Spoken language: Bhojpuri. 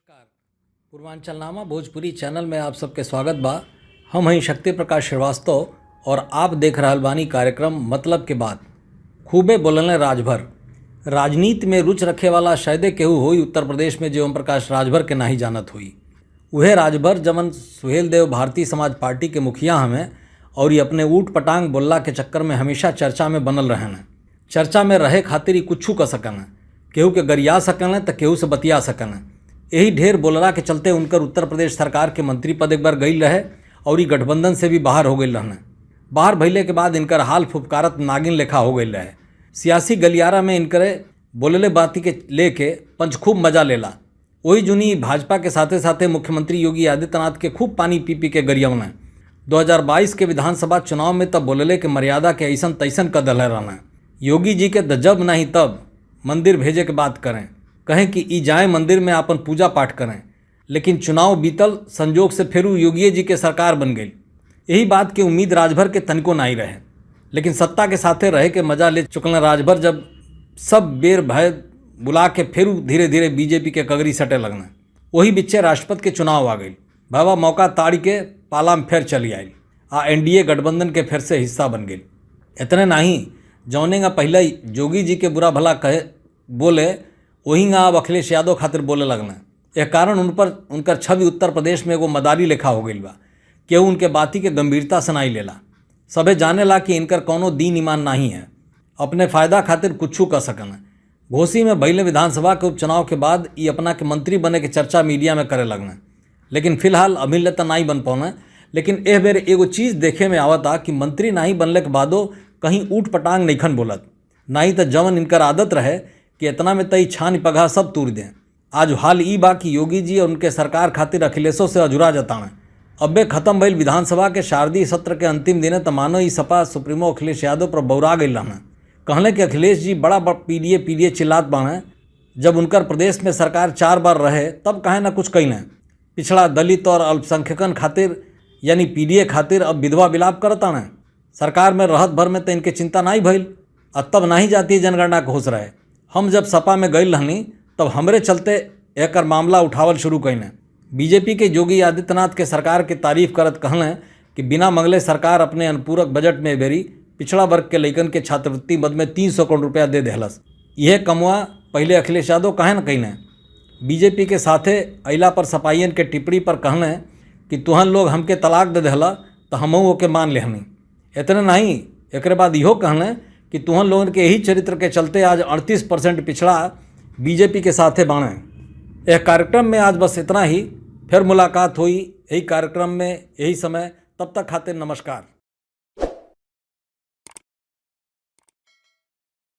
नमस्कार। पूर्वांचलनामा भोजपुरी चैनल में आप सबके स्वागत बा। हम हई शक्ति प्रकाश श्रीवास्तव और आप देख रहल बानी कार्यक्रम मतलब के बात। खूबे बोलने राजभर। राजनीति में रुचि रखे वाला शायदे केहू होई उत्तर प्रदेश में जो ओम प्रकाश राजभर के नाही जानत हुई। उहे राजभर जमन सुहेल देव भारतीय समाज पार्टी के मुखिया हमें और ये अपने ऊट पटांग बोलला के चक्कर में हमेशा चर्चा में बनल रहन। चर्चा में रहे खातिर ही कुछू कर सकन, केहू के गरिया सकन तो केहू से बतिया सकन। यही ढेर बोलला के चलते उनकर उत्तर प्रदेश सरकार के मंत्री पद एक बार गई रहे और ये गठबंधन से भी बाहर हो गई रहने। बाहर भइले के बाद इनकर हाल फुफकारत नागिन लेखा हो गई रहे। सियासी गलियारा में इनकरे बोलले बाती के लेके पंच खूब मजा लेला। वही जुनी भाजपा के साथे साथे मुख्यमंत्री योगी आदित्यनाथ के खूब पानी पी पी के गरियवने। 2022 के विधानसभा चुनाव में तब बोलले के मर्यादा के ऐसन तैसन कर दल रहना। योगी जी के जब नहीं तब मंदिर भेजे के बात करें, कहें कि ई जाए मंदिर में अपन पूजा पाठ करें। लेकिन चुनाव बीतल, संजोग से फिर योगी जी के सरकार बन गई। यही बात की उम्मीद राजभर के तनिको नहीं रहे, लेकिन सत्ता के साथे रहे के मजा ले चुकल राजभर जब सब बेर भय बुला के फिर धीरे धीरे बीजेपी के कगरी सटे लगना। वही बिच्चे राष्ट्रपति के चुनाव आ गई। भावा मौका ताड़ी के पाला में फिर चली आई आ एनडीए गठबंधन के फिर से हिस्सा बन गई। इतने नहीं, जौनेगा पहले योगी जी के बुरा भला कहे बोले वहीं अब अखिलेश यादव खातिर बोले लगना। यह कारण उन पर उनकर छवि उत्तर प्रदेश में एगो मदारी लेखा हो गई बा। केहू उनके बाती के गंभीरता से नहीं लेला। सबे जाने ला कि इनकर कोनो दीन ईमान नहीं है, अपने फ़ायदा खातिर कुछू कर सकन। घोसी में भइले विधानसभा के उपचुनाव के बाद ये अपना के मंत्री बने के चर्चा मीडिया में करे लगना। लेकिन फिलहाल अभी ले तो नहीं बन पौना। लेकिन एह बेर एगो चीज़ देखे में आवता कि मंत्री नहीं बनले के बादो कहीं ऊट पटांग नईखन बोलत। नहीं तो जवन इनकर आदत रहे कि इतना में तई छान पगहा सब तूर दें। आज हाल ई बा कि योगी जी और उनके सरकार खातिर अखिलेशों से अजुरा जताना। अब्बे खत्म भइल विधानसभा के शारदीय सत्र के अंतिम दिने तो मानो ई सपा सुप्रीमो अखिलेश यादव पर बौरा गई रहना। कहले कि अखिलेश जी बड़ा पीडीए चिल्लात बाने। जब उनकर प्रदेश में सरकार 4 बार रहे तब कहे ना कुछ कही न। पिछड़ा दलित और अल्पसंख्यकन खातिर यानी पीडीए खातिर अब विधवा विलाप करता न। सरकार में रहत भर में तो इनके चिंता नहीं भइल और तब नहीं जातीय जनगणना के होश रहे। हम जब सपा में गई रहनी तब हमरे चलते एकर मामला उठावल शुरू कईने। बीजेपी के योगी आदित्यनाथ के सरकार के तारीफ करत कहलें कि बिना मंगले सरकार अपने अनुपूरक बजट में बेरी पिछड़ा वर्ग के लइकन के छात्रवृत्ति मद में 300 करोड़ रुपया दे देहलस। यह कमुआ पहले अखिलेश यादव कहे न कहीने। बीजेपी के साथे अइला पर सपाइयन के टिप्पणी पर कहलें कि तुहन लोग हमके तलाक दे देहला तो हमहू ओके मान लेहनी। इतने नहीं, एक बाद इहो कहलें कि तुहन लोगन के यही चरित्र के चलते आज 38% पिछड़ा बीजेपी के साथे बाणे। यह कार्यक्रम में आज बस इतना ही। फिर मुलाकात हुई यही कार्यक्रम में यही समय। तब तक खातिर नमस्कार।